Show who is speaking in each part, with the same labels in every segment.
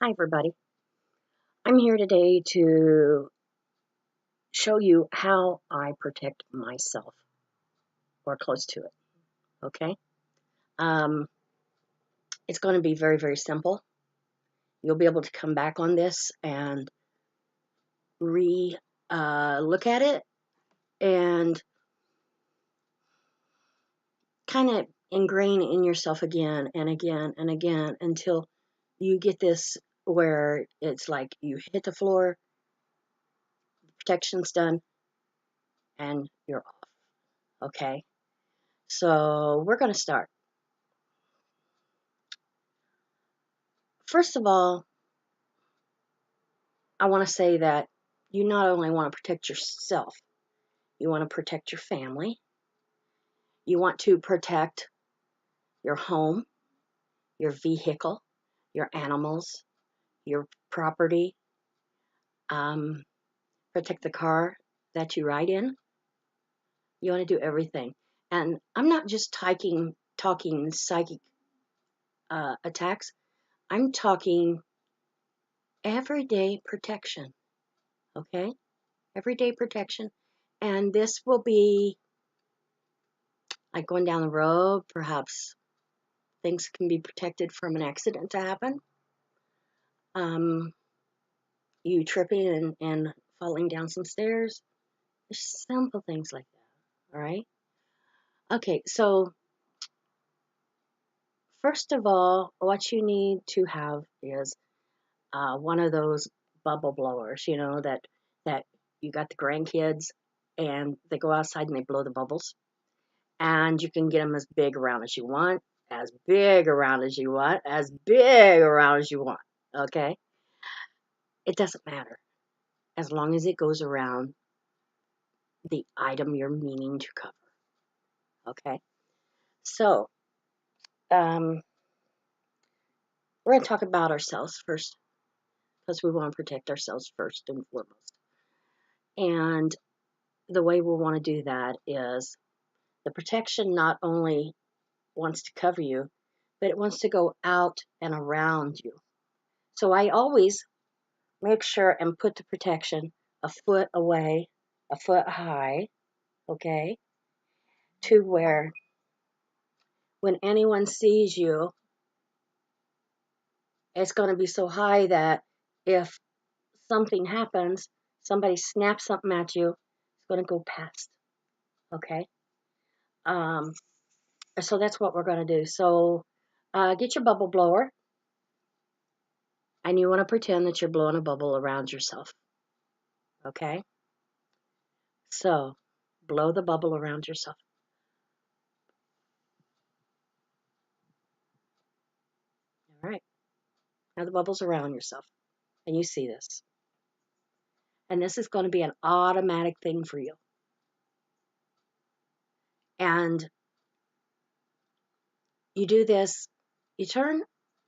Speaker 1: Hi, everybody. I'm here today to show you how I protect myself or close to it. Okay? Um, it's going to be very, very simple. You'll be able to come back on this and re look at it and kind of ingrain in yourself again and again and again until you get this where it's like you hit the floor, protection's done, and you're off. Okay? So we're going to start. First of all, I want to say that you not only want to protect yourself, you want to protect your family, you want to protect your home, your vehicle, your animals, your property, um, protect the car that you ride in. You want to do everything. And I'm not just talking psychic attacks, I'm talking everyday protection, okay? Everyday protection. And this will be like going down the road, perhaps things can be protected from an accident to happen. Um, you tripping and falling down some stairs. Just simple things like that. All right. Okay. So first of all, what you need to have is one of those bubble blowers. You know that you got the grandkids and they go outside and they blow the bubbles, and you can get them as big around as you want, as big around as you want, as big around as you want. Okay. It doesn't matter as long as it goes around the item you're meaning to cover. Okay, so um, we're going to talk about ourselves first because we want to protect ourselves first and foremost. And the way we want to do that is the protection not only wants to cover you, but it wants to go out and around you. So I always make sure and put the protection a foot away, a foot high, okay, to where when anyone sees you, it's going to be so high that if something happens, somebody snaps something at you, it's going to go past. Okay. Um, so that's what we're going to do. So get your bubble blower, and you want to pretend that you're blowing a bubble around yourself. Okay. So blow the bubble around yourself. All right. Now the bubble's around yourself, and you see this. And this is going to be an automatic thing for you. And you do this, you turn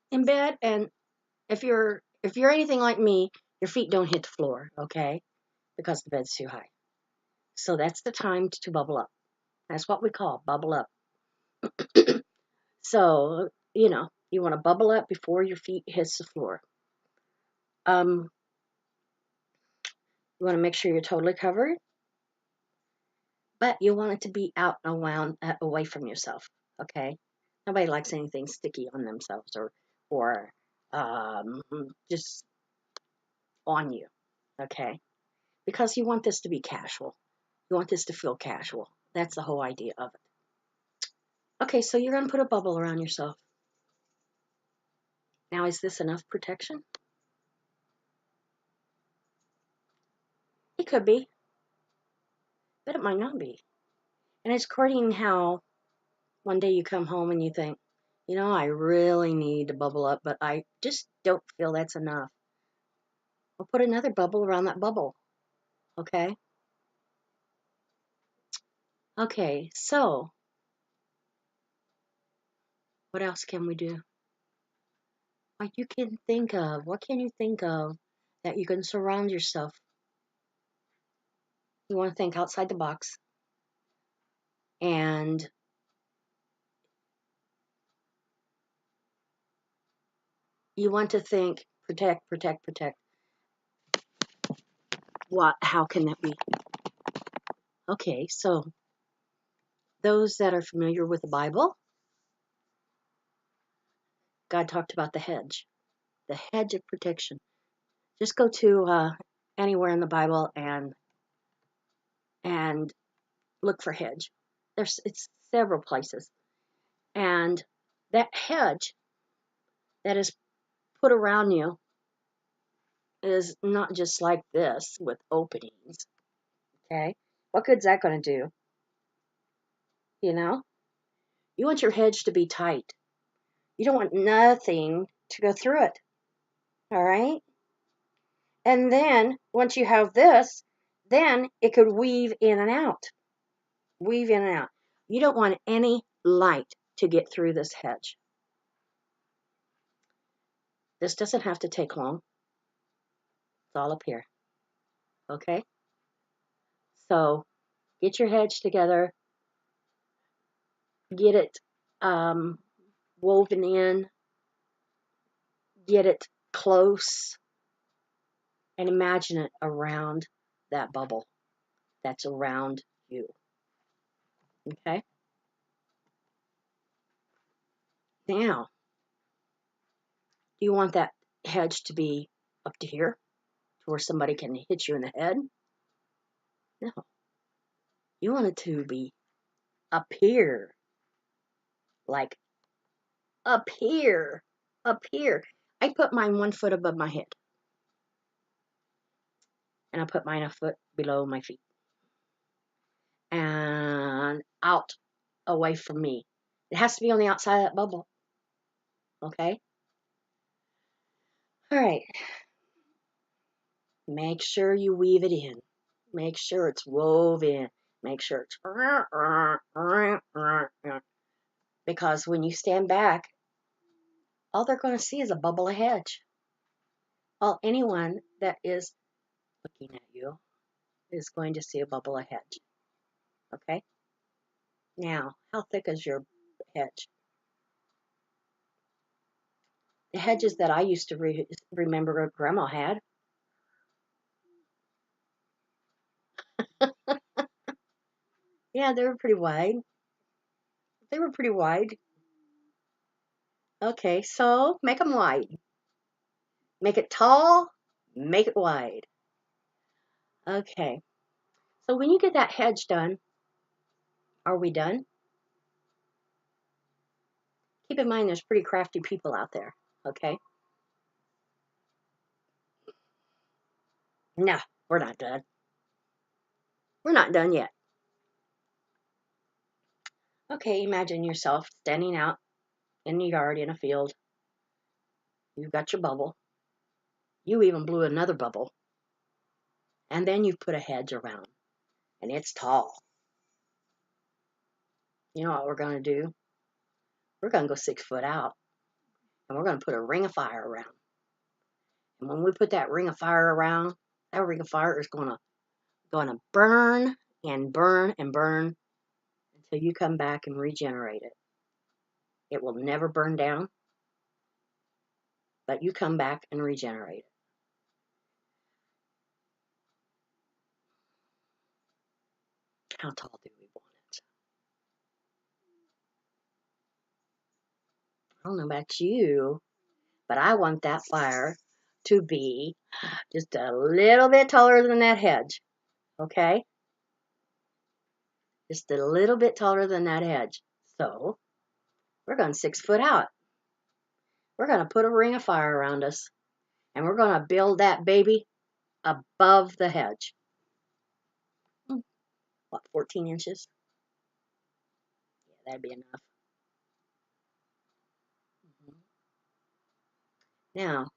Speaker 1: in bed, and if you're anything like me, your feet don't hit the floor, okay? Because the bed's too high. So that's the time to bubble up. That's what we call bubble up. So, you want to bubble up before your feet hits the floor. Um, you want to make sure you're totally covered, but you want it to be out and around, away from yourself, okay? Nobody likes anything sticky on themselves or just on you, okay? Because you want this to be casual. You want this to feel casual. That's the whole idea of it. Okay, so you're going to put a bubble around yourself. Now, is this enough protection? It could be, but it might not be. And it's according how one day you come home and you think, I really need to bubble up, but I just don't feel that's enough. We'll put another bubble around that bubble. Okay? Okay, so what else can we do? What you can think of? What can you think of that you can surround yourself? You want to think outside the box. And you want to think Protect, protect, protect. What? How can that be? Okay, so those that are familiar with the Bible, God talked about the hedge of protection. Just go to anywhere in the Bible and look for hedge. It's several places, and that hedge that is put around you is not just like this with openings. Okay, what good's that going to do? You know, you want your hedge to be tight. You don't want nothing to go through it. All right. And then once you have this, then it could weave in and out. Weave in and out. You don't want any light to get through this hedge. This doesn't have to take long. It's all up here. Okay? So get your hedge together. Get it woven in. Get it close. And imagine it around that bubble that's around you. Okay? Now, do you want that hedge to be up to here, to where somebody can hit you in the head? No. You want it to be up here, like up here, up here. I put mine 1 foot above my head, and I put mine a foot below my feet, and out away from me. It has to be on the outside of that bubble. Okay? All right. Make sure you weave it in. Make sure it's woven. Make sure it's because when you stand back, all they're going to see is a bubble of hedge. All anyone that is looking at you is going to see a bubble of hedge. Okay? Now, how thick is your hedge? The hedges that I used to remember Grandma had. Yeah, they were pretty wide. They were pretty wide. Okay, so make them wide. Make it tall, make it wide. Okay, so when you get that hedge done, are we done? Keep in mind there's pretty crafty people out there, okay? No, we're not done. We're not done yet. Okay, imagine yourself standing out in the yard in a field. You've got your bubble. You even blew another bubble. And then you put a hedge around. And it's tall. You know what we're going to do? We're going to go 6 foot out. And we're going to put a ring of fire around. And when we put that ring of fire around, that ring of fire is going to burn and burn and burn until you come back and regenerate it. It will never burn down, but you come back and regenerate it. How tall do we want it? I don't know about you, but I want that fire to be just a little bit taller than that hedge. Okay? Just a little bit taller than that hedge. So, we're going 6 foot out. We're going to put a ring of fire around us, and we're going to build that baby above the hedge. What, 14 inches? Yeah, that'd be enough. Now,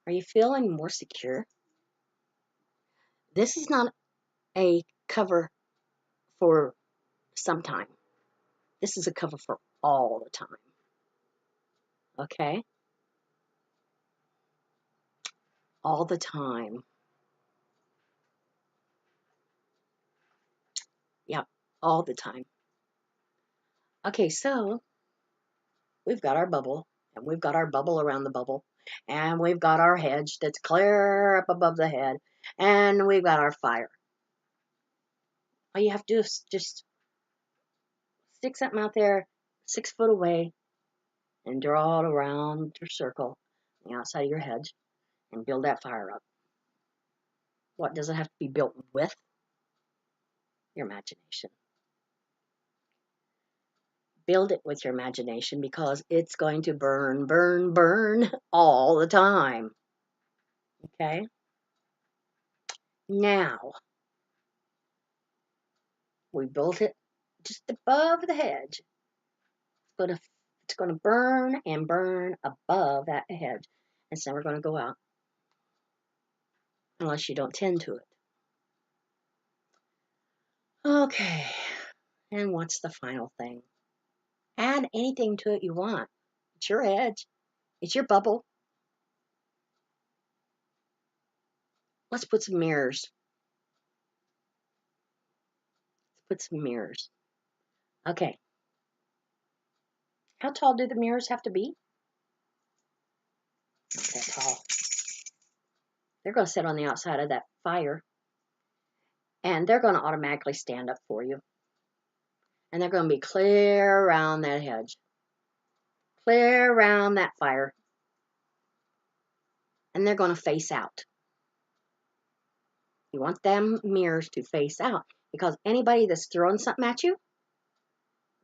Speaker 1: are you feeling more secure? This is not a cover for some time. This is a cover for all the time. Okay? All the time. Yep, all the time. Okay, so we've got our bubble And we've got our bubble around the bubble. And we've got our hedge that's clear up above the head. And we've got our fire. All you have to do is just stick something out there 6 foot away and draw it around your circle on the outside of your hedge and build that fire up. What does it have to be built with? Your imagination. Build it with your imagination because it's going to burn, burn, burn all the time. Okay? Now, we built it just above the hedge. It's going to burn and burn above that hedge. It's never going to go out unless you don't tend to it. Okay, and what's the final thing? Add anything to it you want. It's your hedge. It's your bubble. Let's put some mirrors. Let's put some mirrors. Okay. How tall do the mirrors have to be? Not that tall. They're going to sit on the outside of that fire. And they're going to automatically stand up for you. And they're going to be clear around that hedge. Clear around that fire. And they're going to face out. You want them mirrors to face out. Because anybody that's throwing something at you,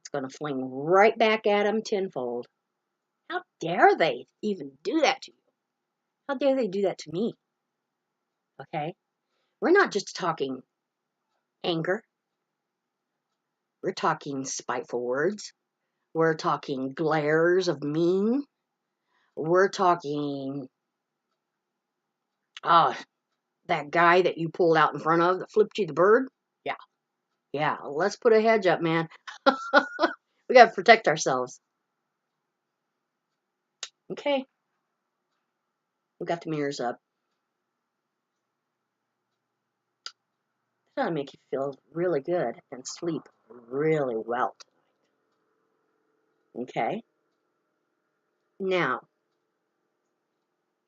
Speaker 1: it's going to fling right back at them tenfold. How dare they even do that to you? How dare they do that to me? Okay? We're not just talking anger. We're talking spiteful words. We're talking glares of mean. We're talking, that guy that you pulled out in front of that flipped you the bird. Yeah, let's put a hedge up, man. We got to protect ourselves. Okay. We got the mirrors up. That'll make you feel really good and sleep really well tonight. Okay. Now,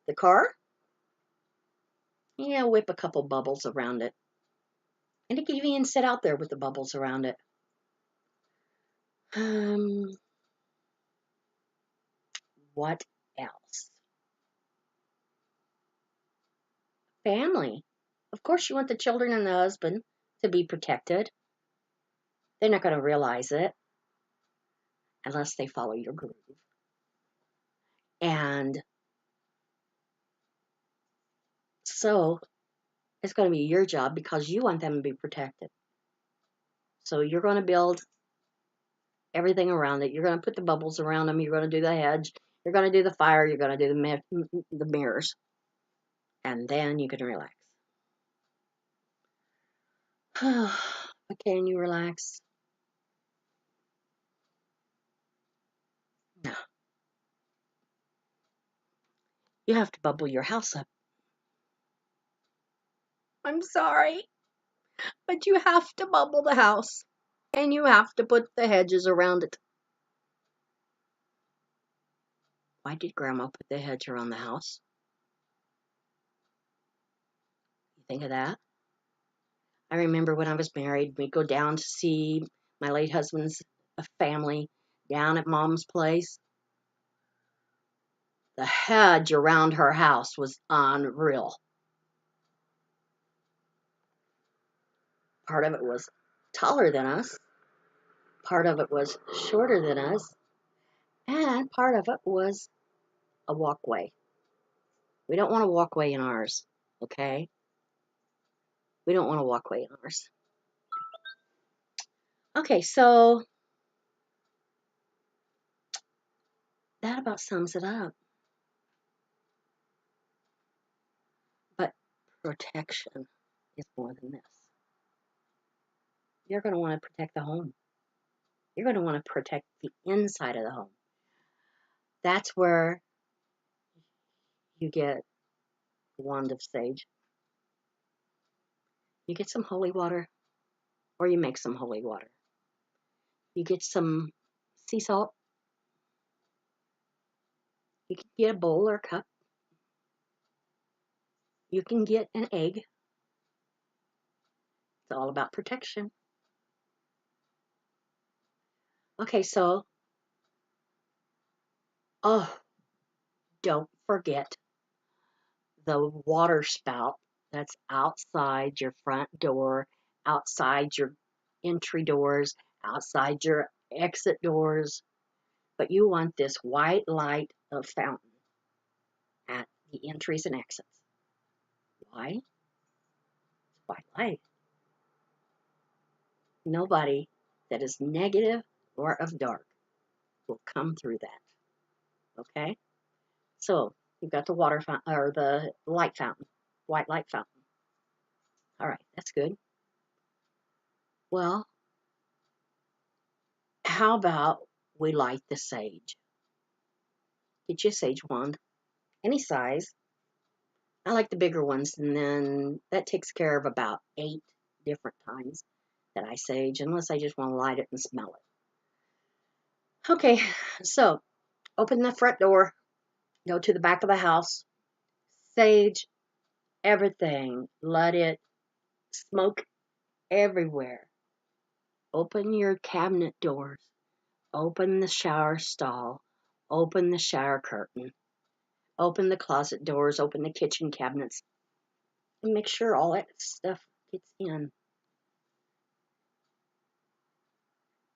Speaker 1: the car. Yeah, whip a couple bubbles around it. And it can even sit out there with the bubbles around it. What else? Family. Of course, you want the children and the husband to be protected. They're not going to realize it unless they follow your groove. And so it's going to be your job because you want them to be protected. So you're going to build everything around it. You're going to put the bubbles around them. You're going to do the hedge. You're going to do the fire. You're going to do the mirrors. And then you can relax. But can you relax? No. You have to bubble your house up. I'm sorry, but you have to bubble the house. And you have to put the hedges around it. Why did Grandma put the hedge around the house? You think of that? I remember when I was married, we'd go down to see my late husband's family down at Mom's place. The hedge around her house was unreal. Part of it was taller than us. Part of it was shorter than us. And part of it was a walkway. We don't want a walkway in ours, okay? We don't want a walkway in ours. Okay, so that about sums it up. But protection is more than this. You're going to want to protect the home. You're going to want to protect the inside of the home. That's where you get the wand of sage. You get some holy water, or you make some holy water. You get some sea salt. You can get a bowl or a cup. You can get an egg. It's all about protection. Okay, so, oh, don't forget the water spout that's outside your front door, outside your entry doors, outside your exit doors. But you want this white light of fountain at the entries and exits. Why? It's white light. Nobody that is negative or of dark will come through that. Okay? So you've got the water fountain or the light fountain, white light fountain. All right, that's good. Well, how about we light the sage? Get you a sage wand, any size. I like the bigger ones, and then that takes care of about 8 different times that I sage, unless I just want to light it and smell it. Okay, so open the front door, go to the back of the house, sage everything, let it smoke everywhere. Open your cabinet doors, open the shower stall, open the shower curtain, open the closet doors, open the kitchen cabinets, and make sure all that stuff gets in.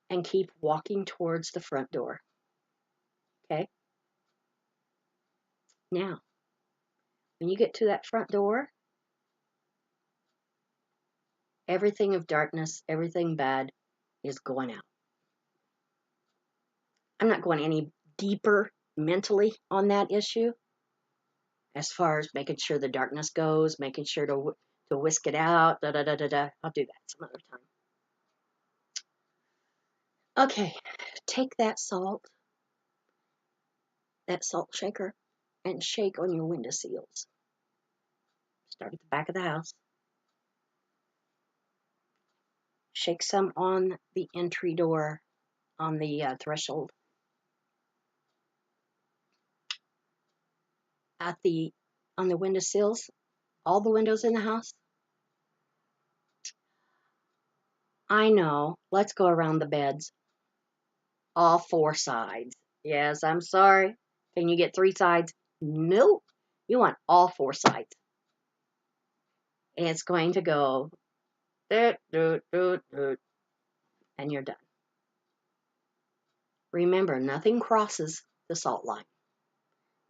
Speaker 1: And keep walking towards the front door. Okay? Now, when you get to that front door, everything of darkness, everything bad is going out. I'm not going any deeper mentally on that issue as far as making sure the darkness goes, making sure to whisk it out, da da da da da. I'll do that some other time. Okay, take that salt shaker, and shake on your window seals. Start at the back of the house. Shake some on the entry door, on the threshold. On the windowsills, all the windows in the house. I know. Let's go around the beds. All 4 sides. Yes, I'm sorry. Can you get 3 sides? Nope. You want all 4 sides. And it's going to go doot, doot, doot, doot, and you're done. Remember, nothing crosses the salt line.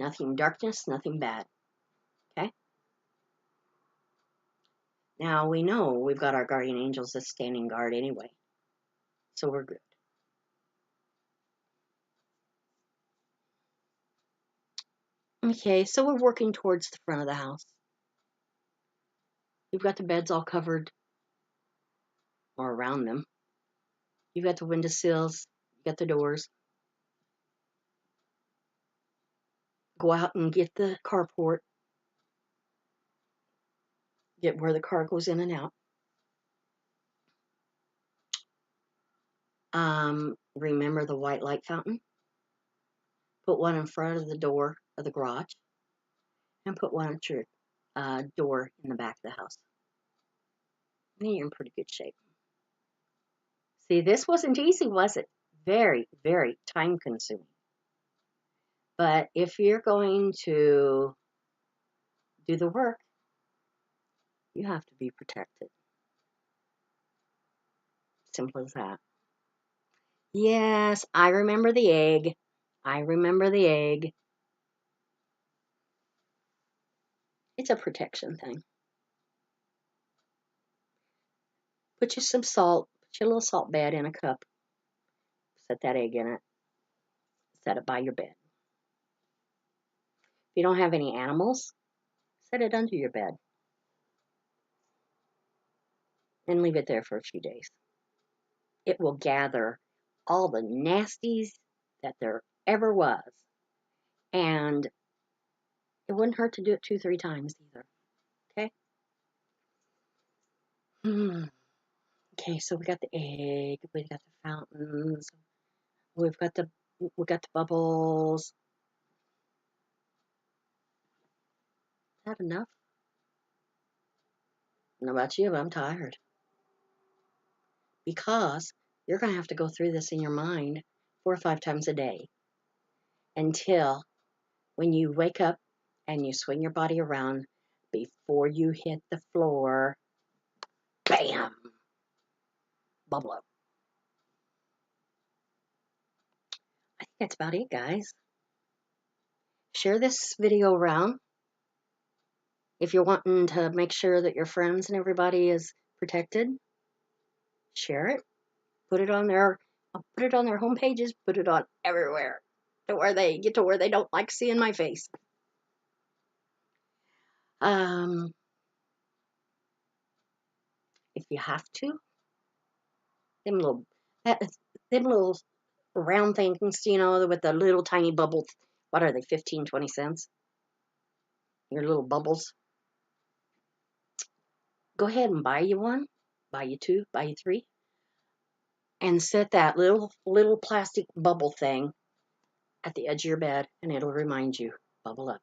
Speaker 1: Nothing darkness, nothing bad. Okay? Now we know we've got our guardian angels that's standing guard anyway. So we're good. Okay, so we're working towards the front of the house. You've got the beds all covered, or around them. You've got the windowsills, you got the doors. Go out and get the carport. Get where the car goes in and out. Remember the white light fountain? Put one in front of the door of the garage, and put one at your door in the back of the house. And then you're in pretty good shape. See, this wasn't easy, was it? Very, very time consuming. But if you're going to do the work, you have to be protected. Simple as that. Yes, I remember the egg. I remember the egg. It's a protection thing. Put you some salt. Put your little salt bed in a cup. Set that egg in it. Set it by your bed. If you don't have any animals, set it under your bed. And leave it there for a few days. It will gather all the nasties that there ever was. And it wouldn't hurt to do it 2-3 times either. Okay? Okay, so we got the egg, we got the fountains, we've got the bubbles. Had enough? I don't know about you, but I'm tired. Because you're going to have to go through this in your mind 4 or 5 times a day until when you wake up and you swing your body around before you hit the floor, bam, bubble up. I think that's about it, guys. Share this video around if you're wanting to make sure that your friends and everybody is protected. Share it. Put it on their home pages. Put it on everywhere to where they get to where they don't like seeing my face. If you have to, them little them little round things, with the little tiny bubbles. What are they? 15, 20 cents. Your little bubbles. Go ahead and buy you one. Buy you 2. Buy you 3. And set that little plastic bubble thing at the edge of your bed, and it'll remind you, bubble up.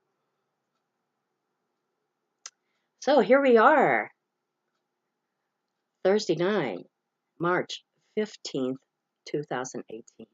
Speaker 1: So here we are, Thursday night, March 15th, 2018.